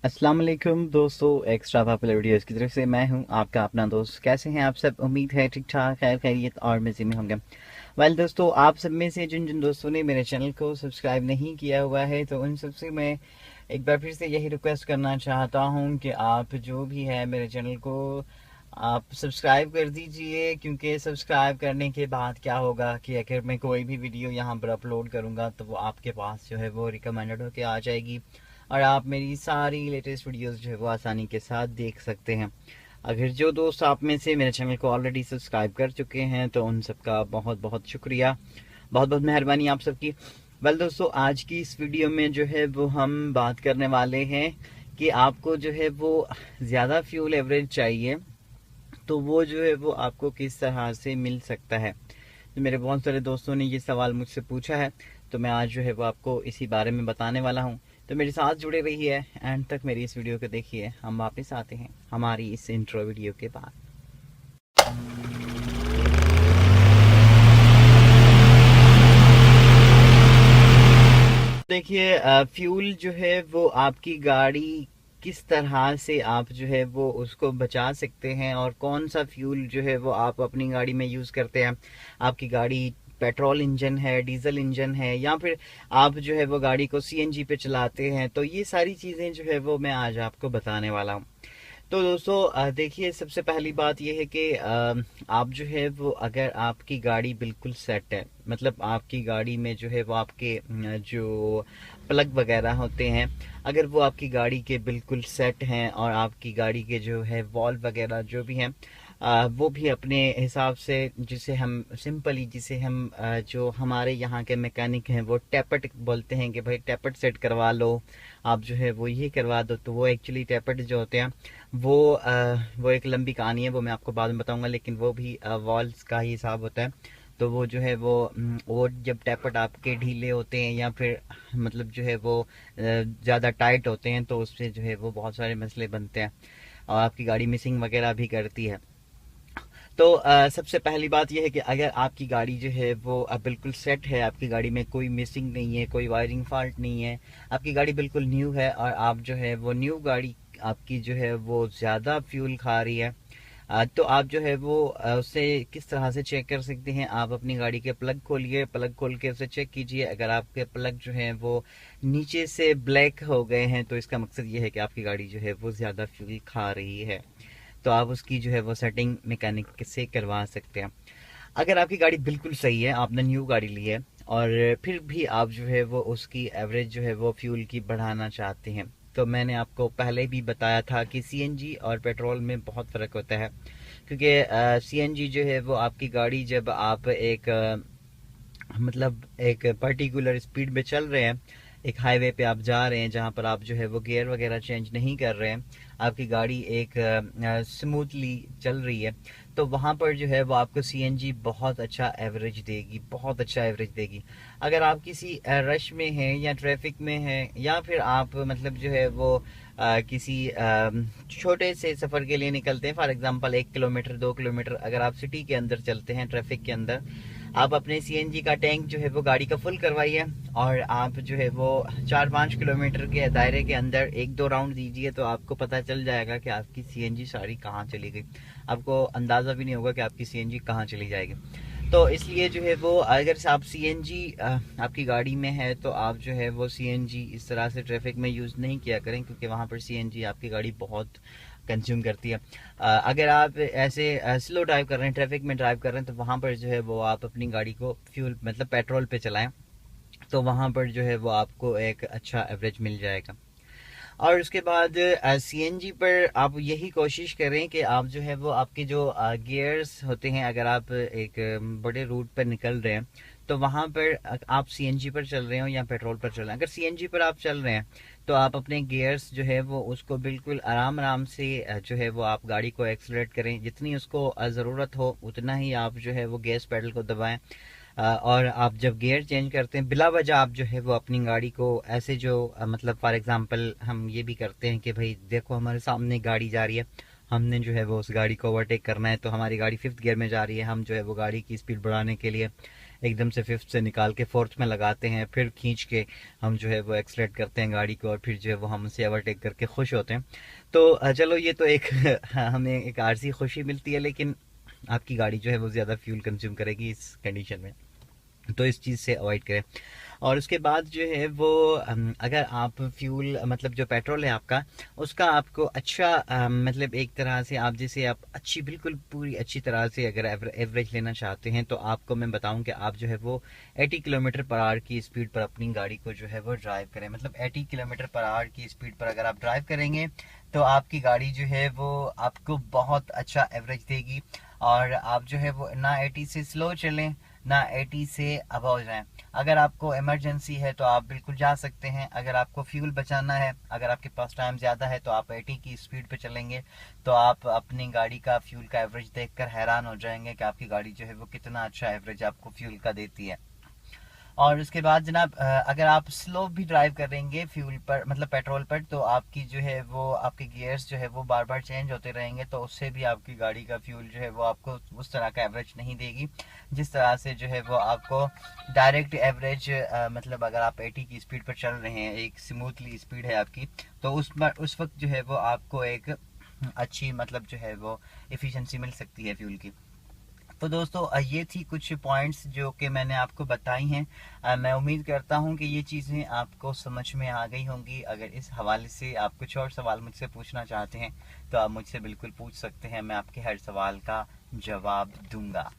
अस्सलाम वालेकुम दोस्तों, एक्स्ट्रा पॉपुलर वीडियोस की तरफ से मैं हूं आपका अपना दोस्त। कैसे हैं आप सब? उम्मीद है ठीक ठाक, खैर खैरियत और मज़े में होंगे। दोस्तों, आप सब में से जिन जिन दोस्तों ने मेरे चैनल को सब्सक्राइब नहीं किया हुआ है, तो उन सबसे मैं एक बार फिर से यही रिक्वेस्ट करना चाहता हूं कि आप जो भी है मेरे चैनल को आप सब्सक्राइब कर दीजिए, क्योंकि सब्सक्राइब करने के बाद क्या होगा कि अगर मैं कोई भी वीडियो यहाँ पर अपलोड करूँगा तो वो आपके पास जो है वो रिकमेंडेड होके आ जाएगी और आप मेरी सारी लेटेस्ट वीडियोस जो है वो आसानी के साथ देख सकते हैं। अगर जो दोस्त आप में से मेरे चैनल को ऑलरेडी सब्सक्राइब कर चुके हैं तो उन सबका बहुत बहुत शुक्रिया, बहुत बहुत मेहरबानी आप सबकी। दोस्तों, आज की इस वीडियो में जो है वो हम बात करने वाले हैं कि आपको जो है वो ज़्यादा फ्यूल एवरेज चाहिए तो वो जो है वो आपको किस तरह से मिल सकता है। तो मेरे बहुत सारे दोस्तों ने ये सवाल मुझसे पूछा है, तो मैं आज जो है वो आपको इसी बारे में बताने वाला हूँ। तो मेरे साथ जुड़े रहिए, एंड तक मेरी इस वीडियो को देखिए। हम वापस आते हैं हमारी इस इंट्रो वीडियो के बाद। देखिए, फ्यूल जो है वो आपकी गाड़ी किस तरह से आप जो है वो उसको बचा सकते हैं और कौन सा फ्यूल जो है वो आप अपनी गाड़ी में यूज़ करते हैं। आपकी गाड़ी पेट्रोल इंजन है, डीजल इंजन है, या फिर आप जो है वो गाड़ी को सीएनजी पे चलाते हैं, तो ये सारी चीज़ें जो है वो मैं आज आपको बताने वाला हूँ। तो दोस्तों, देखिए, सबसे पहली बात यह है कि आप जो है वो अगर आपकी गाड़ी बिल्कुल सेट है, मतलब आपकी गाड़ी में जो है वो आपके जो प्लग वगैरह होते हैं, अगर वो आपकी गाड़ी के बिल्कुल सेट हैं और आपकी गाड़ी के जो है वॉल्व वगैरह जो भी हैं वो भी अपने हिसाब से, जिसे हम सिंपली जिसे हम जो हमारे यहाँ के मैकेनिक हैं वो टैपट बोलते हैं कि भाई टैपट सेट करवा लो, आप जो है वो ये करवा दो। तो वो एक्चुअली टैपट जो होते हैं वो एक लंबी कहानी है, वो मैं आपको बाद में बताऊंगा, लेकिन वो भी वॉल्स का ही हिसाब होता है। तो वो जो है वो जब टैपट आपके ढीले होते हैं या फिर मतलब जो है वो ज़्यादा टाइट होते हैं, तो उससे जो है वो बहुत सारे मसले बनते हैं और आपकी गाड़ी मिसिंग वगैरह भी करती है। तो सबसे पहली बात यह है कि अगर आपकी गाड़ी जो है वो बिल्कुल सेट है, आपकी गाड़ी में कोई मिसिंग नहीं है, कोई वायरिंग फॉल्ट नहीं है, आपकी गाड़ी बिल्कुल न्यू है और आप जो है वो न्यू गाड़ी आपकी जो है वो ज़्यादा फ्यूल खा रही है, तो आप जो है वो उसे किस तरह से चेक कर सकते हैं। आप अपनी गाड़ी के प्लग खोलिए, प्लग खोल के उसे चेक कीजिए। अगर आपके प्लग जो है वो नीचे से ब्लैक हो गए हैं तो इसका मकसद ये है कि आपकी गाड़ी जो है वो ज़्यादा फ्यूल खा रही है, तो आप उसकी जो है वो सेटिंग मैकेनिक से करवा सकते हैं। अगर आपकी गाड़ी बिल्कुल सही है, आपने न्यू गाड़ी ली है और फिर भी आप जो है वो उसकी एवरेज जो है वो फ्यूल की बढ़ाना चाहते हैं, तो मैंने आपको पहले भी बताया था कि सीएनजी और पेट्रोल में बहुत फ़र्क होता है। क्योंकि सीएनजी जो है वो आपकी गाड़ी जब आप एक मतलब एक पर्टिकुलर स्पीड पे चल रहे हैं, एक हाईवे पे आप जा रहे हैं जहां पर आप जो है वो गियर वगैरह चेंज नहीं कर रहे हैं, आपकी गाड़ी एक स्मूथली चल रही है, तो वहां पर जो है वो आपको सीएनजी बहुत अच्छा एवरेज देगी, बहुत अच्छा एवरेज देगी। अगर आप किसी रश में हैं या ट्रैफिक में हैं या फिर आप मतलब जो है वो किसी छोटे से सफ़र के लिए निकलते हैं, फॉर एग्जांपल 1 किलोमीटर 2 किलोमीटर, अगर आप सिटी के अंदर चलते हैं ट्रैफिक के अंदर, आप अपने सीएनजी का टैंक जो है वो गाड़ी का फुल करवाइए और आप जो है वो 4-5 किलोमीटर के दायरे के अंदर 1-2 राउंड दीजिए, तो आपको पता चल जाएगा कि आपकी सीएनजी सारी कहाँ चली गई। आपको अंदाज़ा भी नहीं होगा कि आपकी सीएनजी कहाँ चली जाएगी। तो इसलिए जो है वो अगर आप सीएनजी आपकी गाड़ी में है तो आप जो है वो सीएनजी इस तरह से ट्रैफिक में यूज़ नहीं किया करें, क्योंकि वहाँ पर सीएनजी आपकी गाड़ी बहुत कंज्यूम करती है। अगर आप ऐसे स्लो ड्राइव कर रहे हैं, ट्रैफिक में ड्राइव कर रहे हैं, तो वहाँ पर जो है वो आप अपनी गाड़ी को फ्यूल मतलब पेट्रोल पे चलाएं, तो वहाँ पर जो है वो आपको एक अच्छा एवरेज मिल जाएगा। और उसके बाद सीएनजी पर आप यही कोशिश करें कि आप जो है वो आपके जो गियर्स होते हैं, अगर आप एक बड़े रूट पर निकल रहे हैं तो वहाँ पर आप सीएनजी पर चल रहे हो या पेट्रोल पर चल रहे हैं, अगर सीएनजी पर आप चल रहे हैं तो आप अपने गियर्स जो है वो उसको बिल्कुल आराम आराम से जो है वो आप गाड़ी को एक्सलरेट करें, जितनी उसको ज़रूरत हो उतना ही आप जो है वो गैस पेडल को दबाएं। और आप जब गियर चेंज करते हैं बिला वजह आप जो है वो अपनी गाड़ी को ऐसे जो मतलब फॉर एग्जांपल हम ये भी करते हैं कि भाई देखो हमारे सामने गाड़ी जा रही है, हमने जो है वो उस गाड़ी को ओवरटेक करना है, तो हमारी गाड़ी 5th गियर में जा रही है, हम जो है वो गाड़ी की स्पीड बढ़ाने के लिए एकदम से फिफ्थ से निकाल के फोर्थ में लगाते हैं, फिर खींच के हम जो है वो एक्सलेट करते हैं गाड़ी को, और फिर जो है वो हम उसे ओवरटेक करके खुश होते हैं। तो चलो ये तो एक हमें एक आरसी खुशी मिलती है, लेकिन आपकी गाड़ी जो है वो ज़्यादा फ्यूल कंज्यूम करेगी इस कंडीशन में, तो इस चीज़ से अवॉइड करें। और उसके बाद जो है वो अगर आप फ्यूल मतलब जो पेट्रोल है आपका, उसका आपको अच्छा मतलब एक तरह से आप जैसे आप अच्छी बिल्कुल पूरी अच्छी तरह से अगर एवरेज लेना चाहते हैं, तो आपको मैं बताऊं कि आप जो है वो 80 किलोमीटर पर आवर की स्पीड पर अपनी गाड़ी को जो है वो ड्राइव करें। मतलब 80 किलोमीटर पर आवर की स्पीड पर अगर आप ड्राइव करेंगे तो आपकी गाड़ी जो है वो आपको बहुत अच्छा एवरेज देगी, और आप जो है वो ना 80 से स्लो चलें ना 80 से अबव जाएं। अगर आपको इमरजेंसी है तो आप बिल्कुल जा सकते हैं। अगर आपको फ्यूल बचाना है, अगर आपके पास टाइम ज़्यादा है, तो आप 80 की स्पीड पे चलेंगे, तो आप अपनी गाड़ी का फ्यूल का एवरेज देखकर हैरान हो जाएंगे कि आपकी गाड़ी जो है वो कितना अच्छा एवरेज आपको फ्यूल का देती है। और उसके बाद जनाब अगर आप स्लो भी ड्राइव करेंगे फ्यूल पर मतलब पेट्रोल पर, तो आपकी जो है वो आपके गियर्स जो है वो बार बार चेंज होते रहेंगे, तो उससे भी आपकी गाड़ी का फ्यूल जो है वो आपको उस तरह का एवरेज नहीं देगी जिस तरह से जो है वो आपको डायरेक्ट एवरेज मतलब अगर आप 80 की स्पीड पर चल रहे हैं, एक स्मूथली स्पीड है आपकी, तो उस वक्त जो है वो आपको एक अच्छी मतलब जो है वो इफ़िशेंसी मिल सकती है फ्यूल की। तो दोस्तों ये थी कुछ पॉइंट्स जो कि मैंने आपको बताई हैं। मैं उम्मीद करता हूं कि ये चीज़ें आपको समझ में आ गई होंगी। अगर इस हवाले से आप कुछ और सवाल मुझसे पूछना चाहते हैं तो आप मुझसे बिल्कुल पूछ सकते हैं, मैं आपके हर सवाल का जवाब दूंगा।